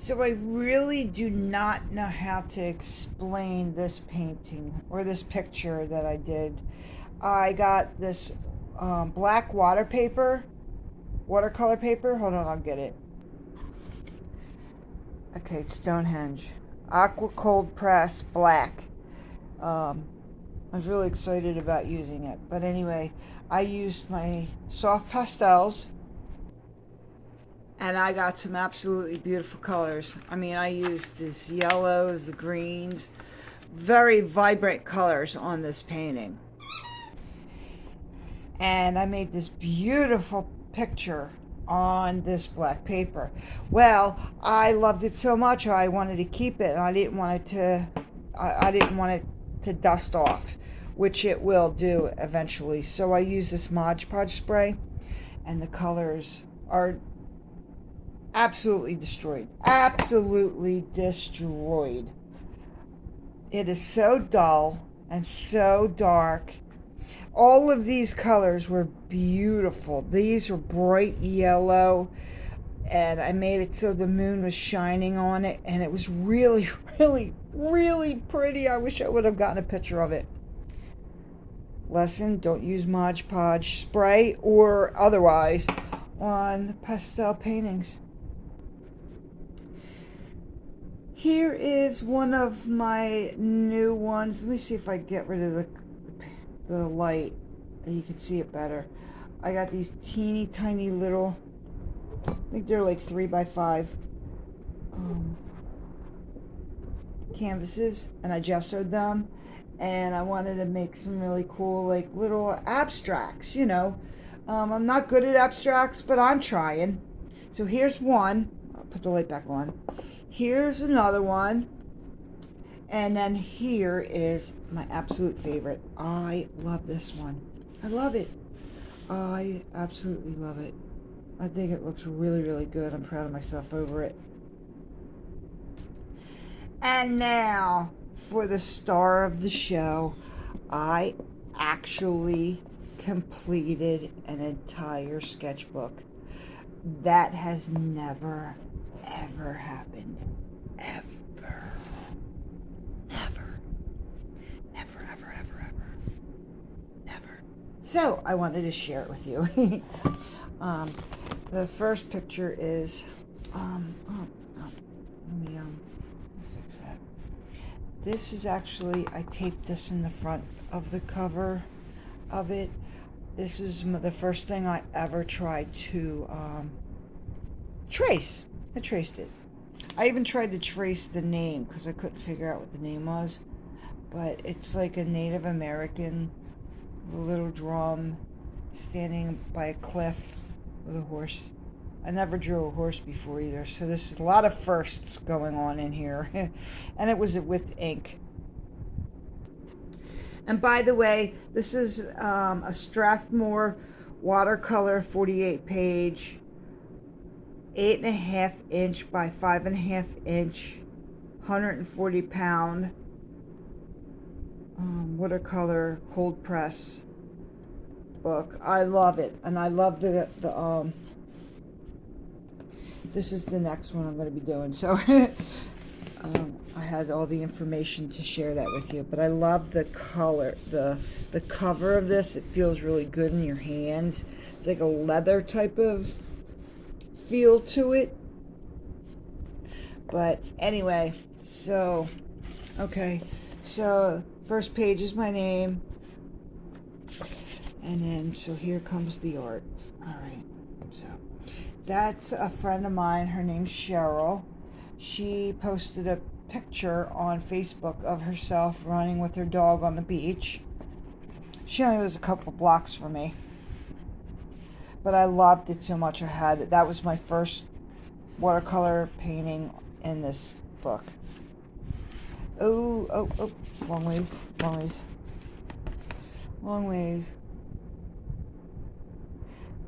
So I really do not know how to explain this painting or this picture that I did. I got this black watercolor paper. Hold on, I'll get it. Okay, Stonehenge. Aqua cold press black. I was really excited about using it. But anyway, I used my soft pastels. And I got some absolutely beautiful colors. I mean, I used these yellows, the greens, very vibrant colors on this painting. And I made this beautiful picture on this black paper. Well, I loved it so much I wanted to keep it, and I didn't want it to dust off, which it will do eventually. So I used this Mod Podge spray, and the colors are absolutely destroyed. Absolutely destroyed. It is so dull and so dark. All of these colors were beautiful. These were bright yellow, and I made it so the moon was shining on it, and it was really, really, really pretty. I wish I would have gotten a picture of it. Lesson: don't use Mod Podge spray or otherwise on pastel paintings. Here is one of my new ones. Let me see if I get rid of the light and you can see it better. I got these teeny tiny little, I think they're like 3x5 canvases, and I gessoed them, and I wanted to make some really cool like little abstracts, you know. I'm not good at abstracts, but I'm trying. So here's one. I'll put the light back on. Here's another one. And then here is my absolute favorite. I love this one. I love it. I absolutely love it. I think it looks really, really good. I'm proud of myself over it. And now for the star of the show. I actually completed an entire sketchbook. That has never, ever happened. Ever. Never. Never, ever, ever, ever. Never. So I wanted to share it with you. The first picture is, let me fix that. This is actually, I taped this in the front of the cover of it. This is the first thing I ever tried to trace. I traced it. I even tried to trace the name because I couldn't figure out what the name was. But it's like a Native American little drum standing by a cliff with a horse. I never drew a horse before either, so this is a lot of firsts going on in here. And it was with ink. And by the way, this is a Strathmore watercolor 48 page, 8.5 inch by 5.5 inch, 140 pound watercolor cold press book. I love it, and I love the this is the next one I'm going to be doing. So I had all the information to share that with you, but I love the color, the cover of this. It feels really good in your hands. It's like a leather type of feel to it. But anyway, so okay, so first page is my name, and then so here comes the art. All right, so that's a friend of mine. Her name's Cheryl. She posted a picture on Facebook of herself running with her dog on the beach. She only lives a couple blocks from me, but I loved it so much. I had it. That was my first watercolor painting in this book. Oh, long ways.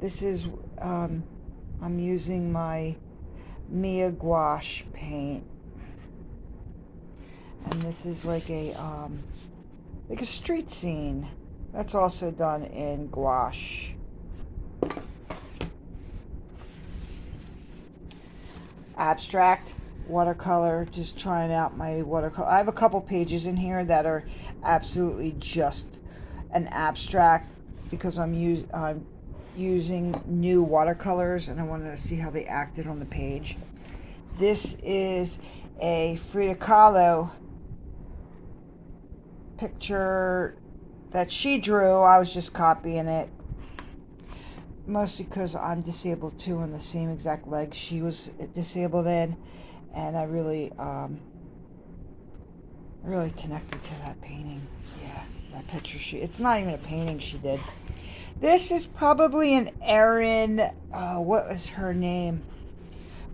This is, I'm using my Mia gouache paint, and this is like a street scene that's also done in gouache. Abstract, watercolor, just trying out my watercolor. I have a couple pages in here that are absolutely just an abstract because I'm using new watercolors and I wanted to see how they acted on the page. This is a Frida Kahlo picture that she drew. I was just copying it, mostly because I'm disabled too on the same exact leg she was disabled in, and I really connected to that painting. Yeah, that picture it's not even a painting she did. This is probably an Erin, what was her name?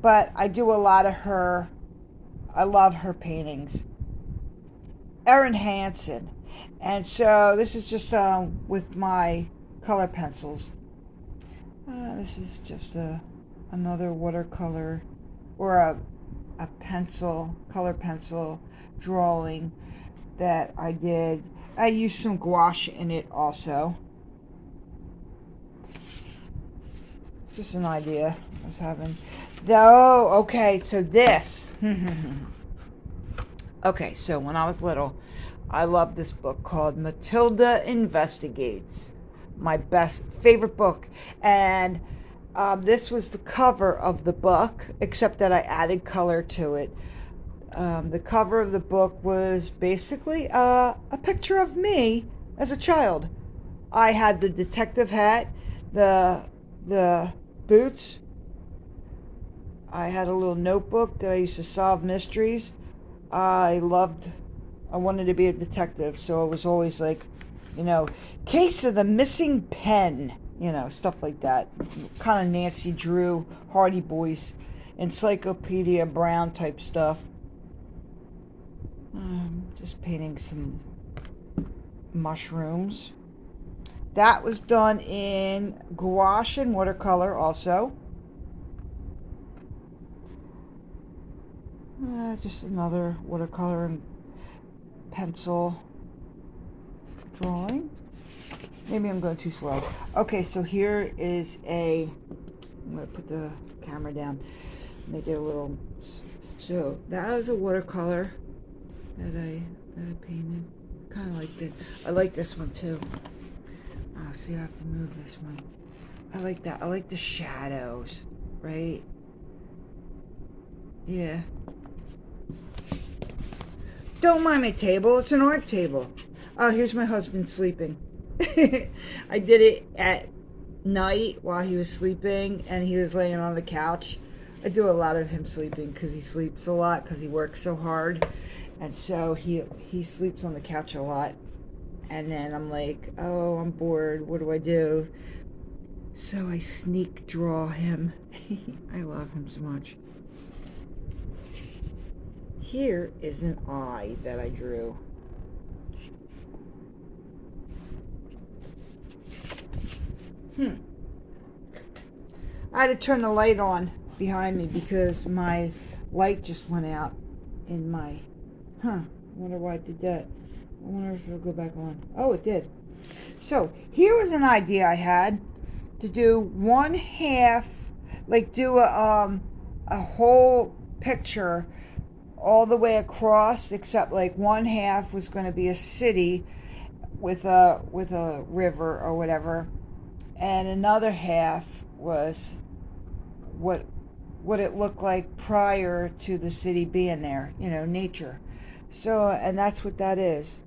But I do a lot of her, I love her paintings. Erin Hansen. And so this is just with my color pencils. This is just another watercolor or a pencil, color pencil drawing that I did. I used some gouache in it also. Just an idea I was having. Oh, okay, so this. Okay, so when I was little, I loved this book called Matilda Investigates. My favorite book. And this was the cover of the book, except that I added color to it. The cover of the book was basically a picture of me as a child. I had the detective hat, the boots. I had a little notebook that I used to solve mysteries. I wanted to be a detective, so it was always like, case of the missing pen, stuff like that. Kind of Nancy Drew, Hardy Boys, Encyclopedia Brown type stuff. Just painting some mushrooms. That was done in gouache and watercolor also. Just another watercolor and pencil drawing. Maybe I'm going too slow. Okay, so here is I'm going to put the camera down, make it a little. So that was a watercolor that I painted. Kind of liked it. I like this one too. Oh, see, I have to move this one. I like that. I like the shadows, right? Yeah. Don't mind my table. It's an art table. Oh, here's my husband sleeping. I did it at night while he was sleeping and he was laying on the couch. I do a lot of him sleeping because he sleeps a lot because he works so hard. And so he sleeps on the couch a lot. And then I'm like, oh, I'm bored. What do I do? So I sneak draw him. I love him so much. Here is an eye that I drew. I had to turn the light on behind me because my light just went out in my... I wonder why it did that. I wonder if it'll go back on. Oh, it did. So here was an idea I had to do one half, like do a whole picture all the way across, except like one half was going to be a city with a river or whatever, and another half was what it looked like prior to the city being there, nature. So, and that's what that is.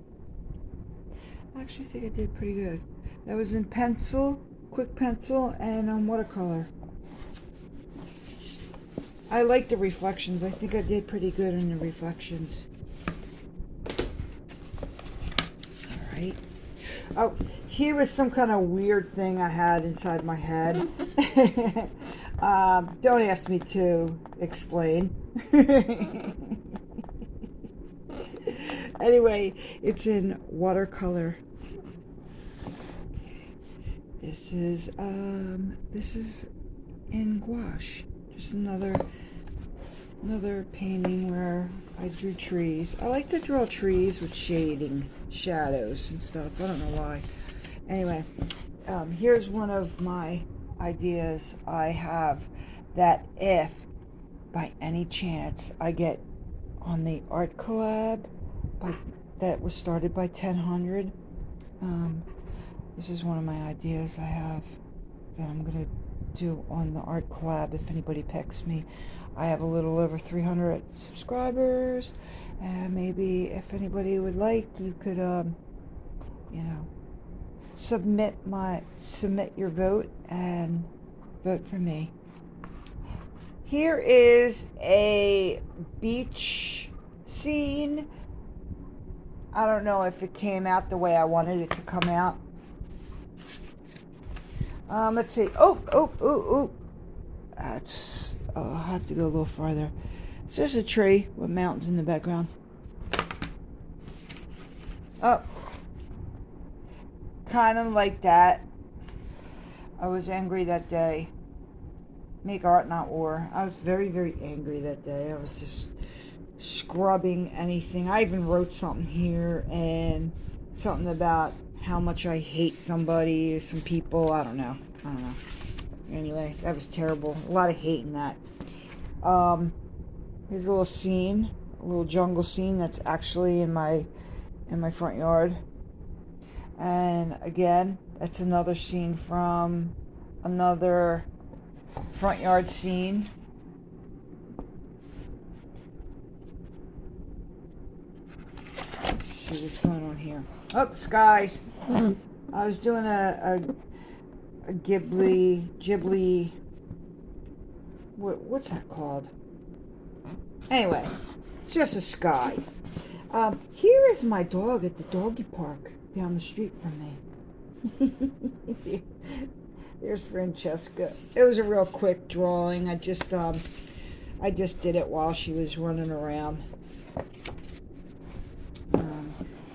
I actually think I did pretty good. That was in pencil, quick pencil, and on watercolor. I like the reflections. I think I did pretty good in the reflections. All right. Oh, here was some kind of weird thing I had inside my head. Don't ask me to explain. Anyway, it's in watercolor. This is in gouache. Just another painting where I drew trees. I like to draw trees with shading, shadows and stuff. I don't know why. Anyway, here's one of my ideas I have, that if by any chance I get on the art collab that was started by 1000, this is one of my ideas I have that I'm gonna do on the art collab if anybody picks me. I have a little over 300 subscribers, and maybe if anybody would like, you could you know, submit your vote and vote for me. Here is a beach scene. I don't know if it came out the way I wanted it to come out. Let's see. Oh. I'll have to go a little farther. It's just a tree with mountains in the background. Oh. Kind of like that. I was angry that day. Make art, not war. I was very, very angry that day. I was just scrubbing anything. I even wrote something here, and something about how much I hate somebody or some people. I don't know. Anyway, that was terrible. A lot of hate in that. Here's a little scene, a little jungle scene that's actually in my front yard. And again, that's another scene from another front yard scene. Let's see what's going on here. Oh, skies. I was doing a Ghibli, what's that called? Anyway, it's just a sky. Here is my dog at the doggy park down the street from me. There's Francesca. It was a real quick drawing. I just did it while she was running around.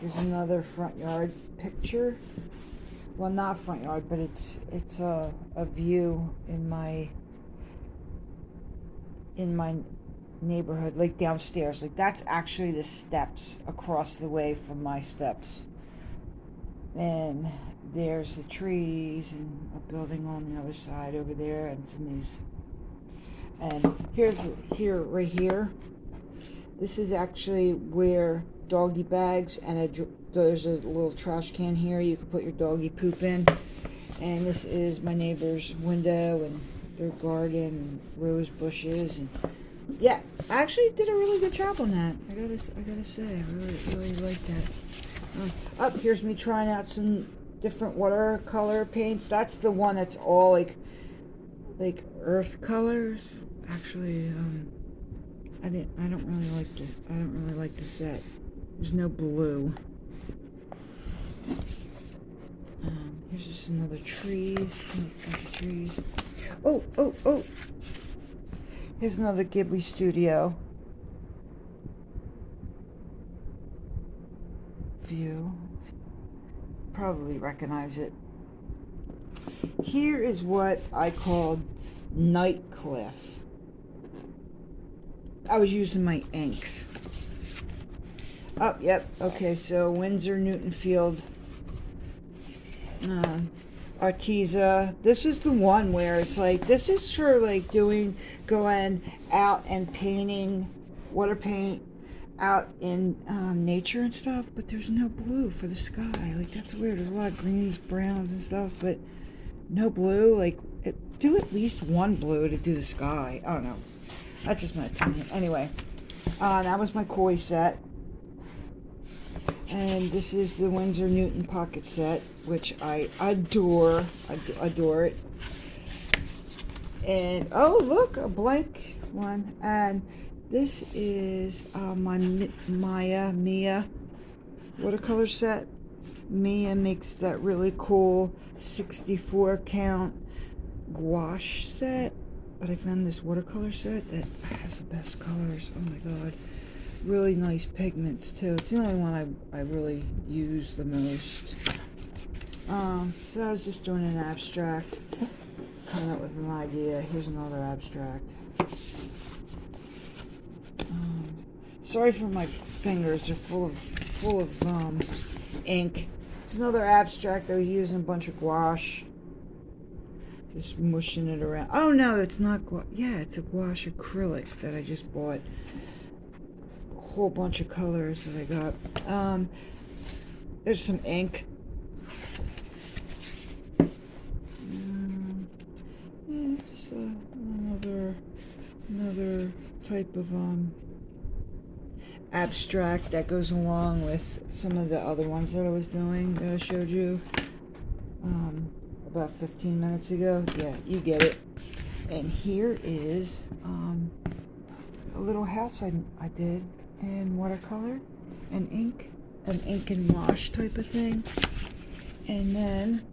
Here's another front yard picture. Well, not front yard, but it's a view in my neighborhood, like downstairs. Like that's actually the steps across the way from my steps. And there's the trees and a building on the other side over there, and some of these. And right here. This is actually where doggy bags and there's a little trash can here you can put your doggy poop in. And this is my neighbor's window and their garden and rose bushes, and yeah, I actually did a really good job on that. I gotta say, I really like that. Up here's me trying out some different watercolor paints. That's the one that's all like earth colors. Actually, I don't really like the set. There's no blue. Here's just another trees. Oh. Here's another Ghibli studio view. Probably recognize it. Here is what I called Night Cliff. I was using my inks. Oh, yep. Okay, so Windsor, Newton Field, Arteza. This is the one where it's like, this is for like going out and painting, water paint out in nature and stuff, but there's no blue for the sky. Like, that's weird. There's a lot of greens, browns and stuff, but no blue. Like, do at least one blue to do the sky. I don't know. That's just my opinion. Anyway, that was my koi set. And this is the Winsor Newton pocket set, which I adore. I adore it. And, oh, look, a blank one. And this is my Mia watercolor set. Mia makes that really cool 64 count gouache set. But I found this watercolor set that has the best colors. Oh my god. Really nice pigments too. It's the only one I really use the most. So I was just doing an abstract. Coming up with an idea. Here's another abstract. Sorry for my fingers. They're full of ink. It's another abstract. I was using a bunch of gouache. Just mushing it around. Oh no, it's not yeah, it's a gouache acrylic that I just bought. A whole bunch of colors that I got. There's some ink. Yeah, just another type of abstract that goes along with some of the other ones that I was doing that I showed you about 15 minutes ago. Yeah, you get it. And here is a little house I did in watercolor and ink, an ink and wash type of thing. And then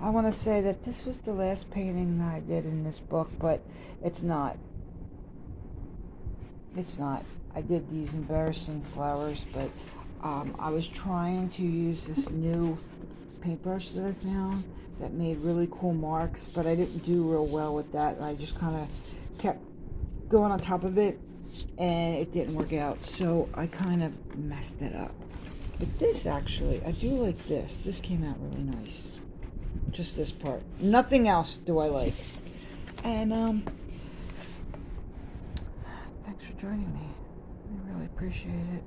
I want to say that this was the last painting that I did in this book, but it's not. It's not. I did these embarrassing flowers, but I was trying to use this new paintbrush that I found that made really cool marks, but I didn't do real well with that. I just kind of kept going on top of it, and it didn't work out, so I kind of messed it up. But this actually, I do like this. This came out really nice. Just this part. Nothing else do I like. And thanks for joining me. I really appreciate it.